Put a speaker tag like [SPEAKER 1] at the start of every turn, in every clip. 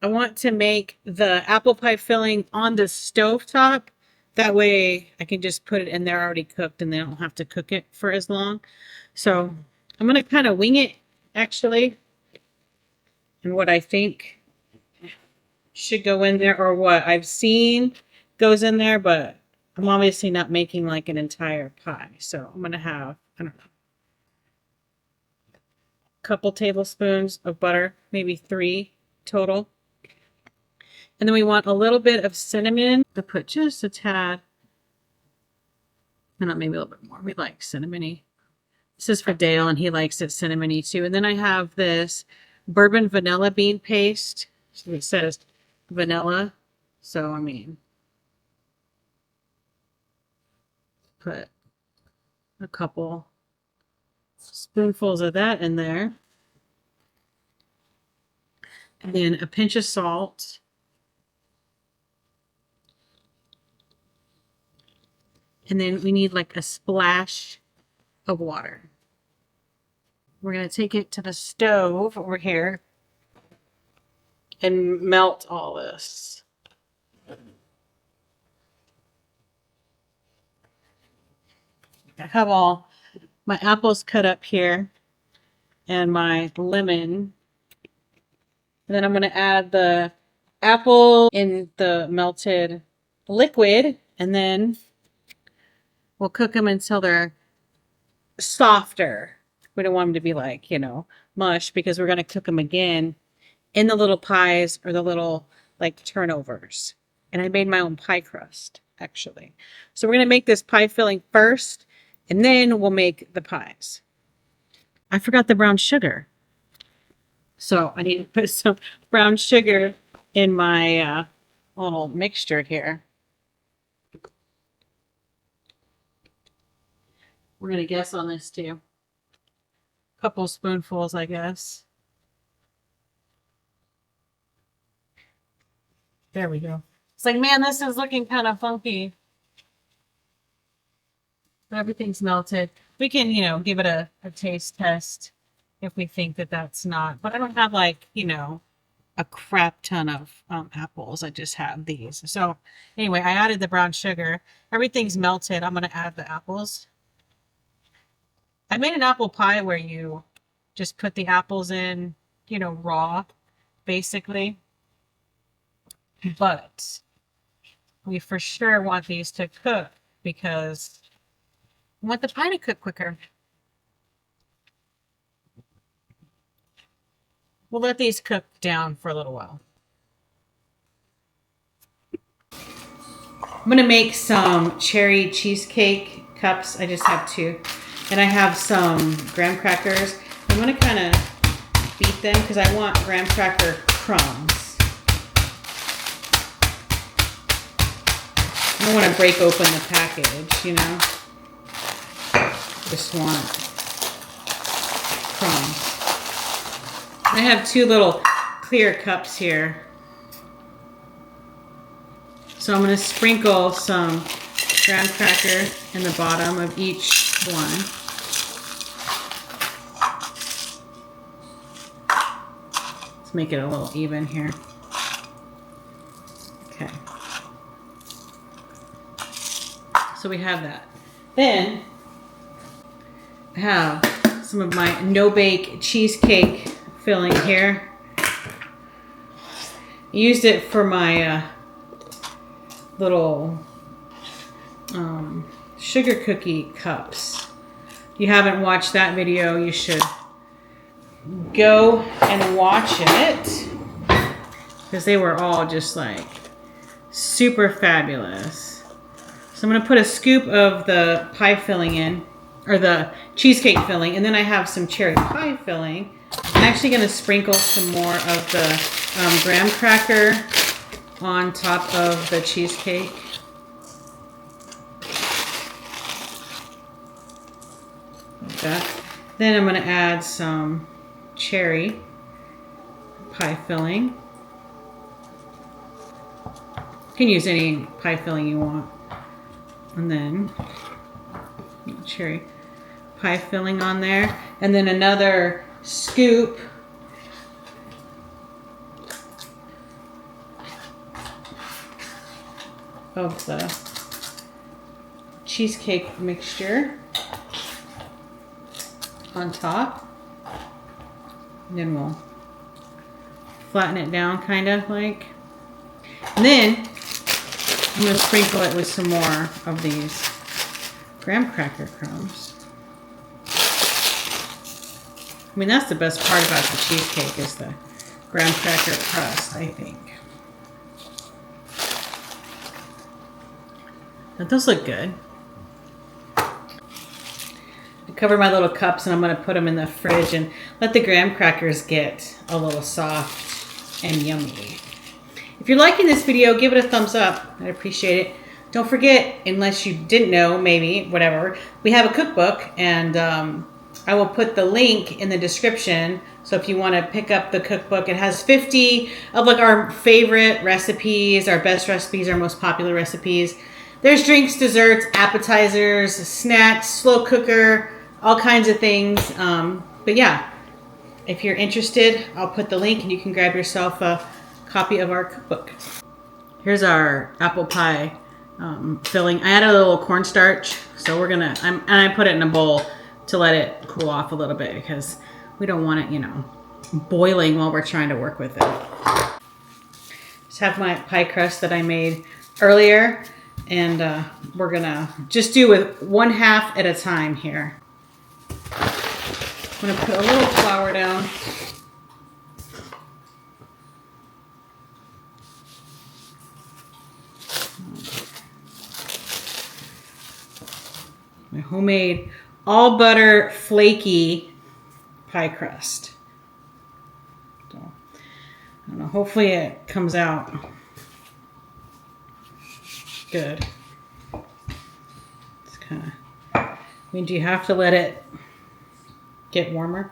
[SPEAKER 1] I want to make the apple pie filling on the stove top. That way I can just put it in there already cooked and they don't have to cook it for as long. So I'm going to kind of wing it actually, and what I think should go in there or what I've seen goes in there, but I'm obviously not making like an entire pie. So I'm going to have, I don't know, a couple tablespoons of butter, maybe 3 total. And then we want a little bit of cinnamon to put just a tad, and maybe a little bit more. We like cinnamony. This is for Dale, and he likes it cinnamony too. And then I have this bourbon vanilla bean paste. So it says vanilla. So, I mean, put a couple spoonfuls of that in there. And then a pinch of salt. And then we need like a splash of water. We're going to take it to the stove over here and melt all this. I have all my apples cut up here and my lemon. And then I'm going to add the apple in the melted liquid, and then we'll cook them until they're softer. We don't want them to be like, mush, because we're going to cook them again in the little pies or the little like turnovers. And I made my own pie crust, actually. So we're going to make this pie filling first, and then we'll make the pies. I forgot the brown sugar. So I need to put some brown sugar in my little mixture here. We're going to guess on this too. A couple spoonfuls, I guess. There we go. It's like, man, this is looking kind of funky. But everything's melted. We can, give it a taste test if we think that that's not. But I don't have like, a crap ton of apples. I just have these. So anyway, I added the brown sugar. Everything's melted. I'm going to add the apples. I made an apple pie where you just put the apples in, raw, basically. But we for sure want these to cook because we want the pie to cook quicker. We'll let these cook down for a little while. I'm going to make some cherry cheesecake cups. I just have 2. And I have some graham crackers. I'm going to kind of beat them because I want graham cracker crumbs. I don't want to break open the package, Just want crumbs. I have 2 little clear cups here. So I'm going to sprinkle some graham cracker in the bottom of each one. Let's make it a little even here. Okay. So we have that. Then I have some of my no-bake cheesecake filling here. I used it for my little sugar cookie cups. If you haven't watched that video, you should go and watch it because they were all just like super fabulous. So I'm going to put a scoop of the pie filling in, or the cheesecake filling, and then I have some cherry pie filling. I'm actually going to sprinkle some more of the graham cracker on top of the cheesecake. Like that. Then I'm going to add some cherry pie filling. You can use any pie filling you want. And then cherry pie filling on there. And then another scoop of the cheesecake mixture on top. And then we'll flatten it down kind of like. And then I'm going to sprinkle it with some more of these graham cracker crumbs. I mean, that's the best part about the cheesecake is the graham cracker crust, I think. But those look good. I cover my little cups and I'm going to put them in the fridge and let the graham crackers get a little soft and yummy. If you're liking this video, give it a thumbs up. I'd appreciate it. Don't forget, unless you didn't know, maybe, whatever, we have a cookbook, and I will put the link in the description. So if you want to pick up the cookbook, it has 50 of like our favorite recipes, our best recipes, our most popular recipes. There's drinks, desserts, appetizers, snacks, slow cooker, all kinds of things. But yeah, if you're interested, I'll put the link and you can grab yourself a copy of our cookbook. Here's our apple pie filling. I added a little cornstarch, so we're gonna, and I put it in a bowl to let it cool off a little bit because we don't want it, you know, boiling while we're trying to work with it. Just have my pie crust that I made earlier, and we're gonna just do with 1/2 at a time here. I'm gonna put a little flour down. My homemade all butter flaky pie crust. So, I don't know, hopefully it comes out good. It's kind of, I mean, do you have to let it get warmer?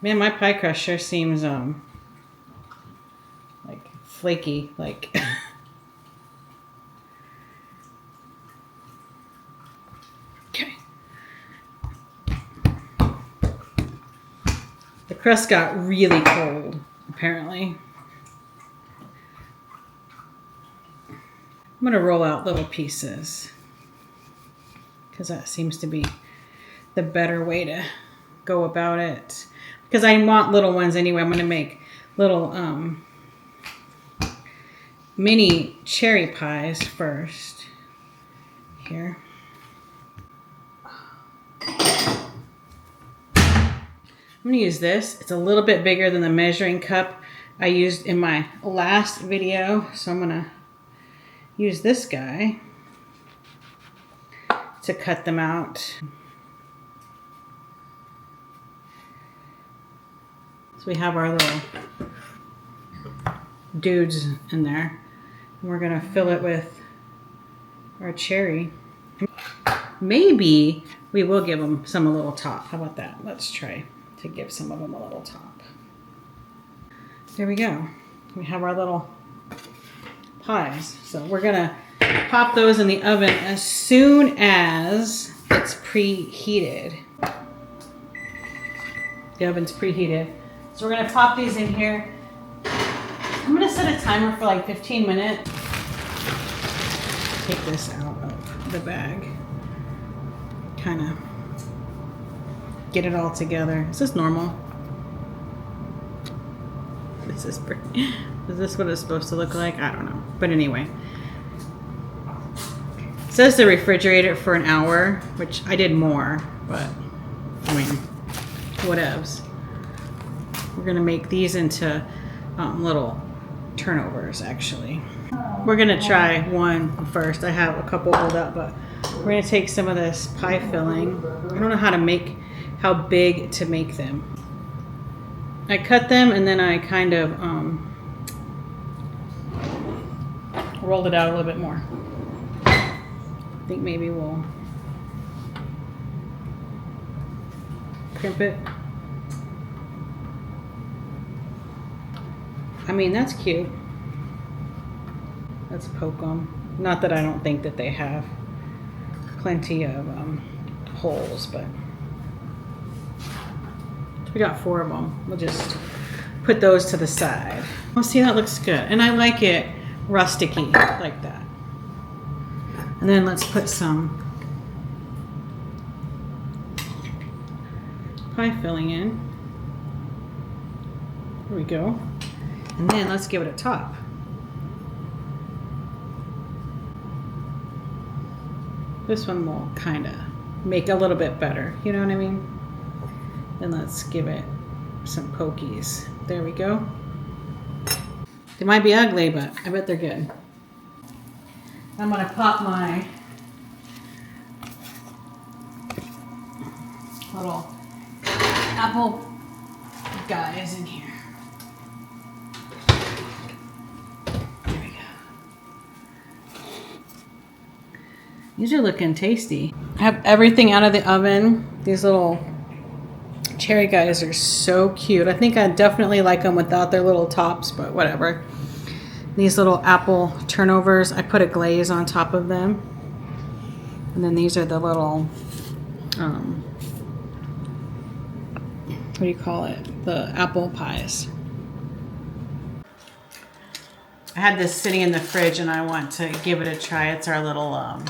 [SPEAKER 1] Man, my pie crust sure seems like flaky, like okay. The crust got really cold, apparently. I'm gonna roll out little pieces because that seems to be the better way to go about it. Because I want little ones anyway. I'm gonna make little mini cherry pies first. Here. I'm gonna use this. It's a little bit bigger than the measuring cup I used in my last video. So I'm gonna use this guy to cut them out. So we have our little dudes in there. And we're gonna fill it with our cherry. Maybe we will give them some a little top. How about that? Let's try to give some of them a little top. There we go. We have our little pies. So we're gonna pop those in the oven as soon as it's preheated. The oven's preheated. So we're gonna pop these in here. I'm gonna set a timer for like 15 minutes. Take this out of the bag. Kind of get it all together. Is this normal? This is pretty. Is this what it's supposed to look like? I don't know. But anyway. It says to refrigerate it for an hour, which I did more, but I mean, whatevs. We're gonna make these into little turnovers, actually. We're gonna try one first. I have a couple rolled up, but we're gonna take some of this pie filling. I don't know how big to make them. I cut them and then I kind of rolled it out a little bit more. I think maybe we'll crimp it. I mean, that's cute. Let's poke them. Not that I don't think that they have plenty of holes, but we got 4 of them. We'll just put those to the side. Well, see, that looks good. And I like it rusticy like that. And then let's put some pie filling in. There we go. And then let's give it a top. This one will kind of make a little bit better. You know what I mean? And let's give it some pokies. There we go. They might be ugly, but I bet they're good. I'm gonna pop my little apple guys in here. There we go. These are looking tasty. I have everything out of the oven. These little cherry guys are so cute. I think I definitely like them without their little tops, but whatever. These little apple turnovers, I put a glaze on top of them. And then these are the little, what do you call it? The apple pies. I had this sitting in the fridge and I want to give it a try. It's our little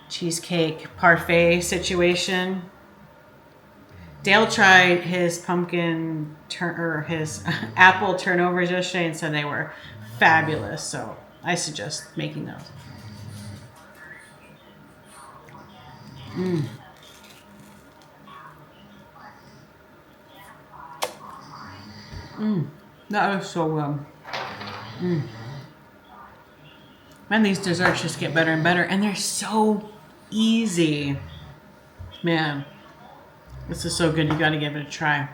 [SPEAKER 1] cheesecake parfait situation. Dale tried his his apple turnovers yesterday and said they were fabulous. So I suggest making those. That is so good. Man, these desserts just get better and better, and they're so easy. Man, this is so good. You got to give it a try.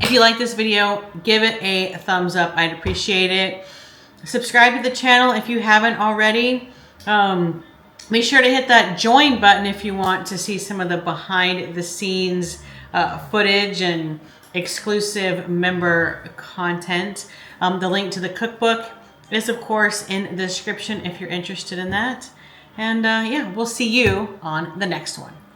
[SPEAKER 1] If you like this video, give it a thumbs up. I'd appreciate it. Subscribe to the channel if you haven't already. Make sure to hit that join button if you want to see some of the behind the scenes footage and exclusive member content. The link to the cookbook is, of course, in the description if you're interested in that. And yeah, we'll see you on the next one.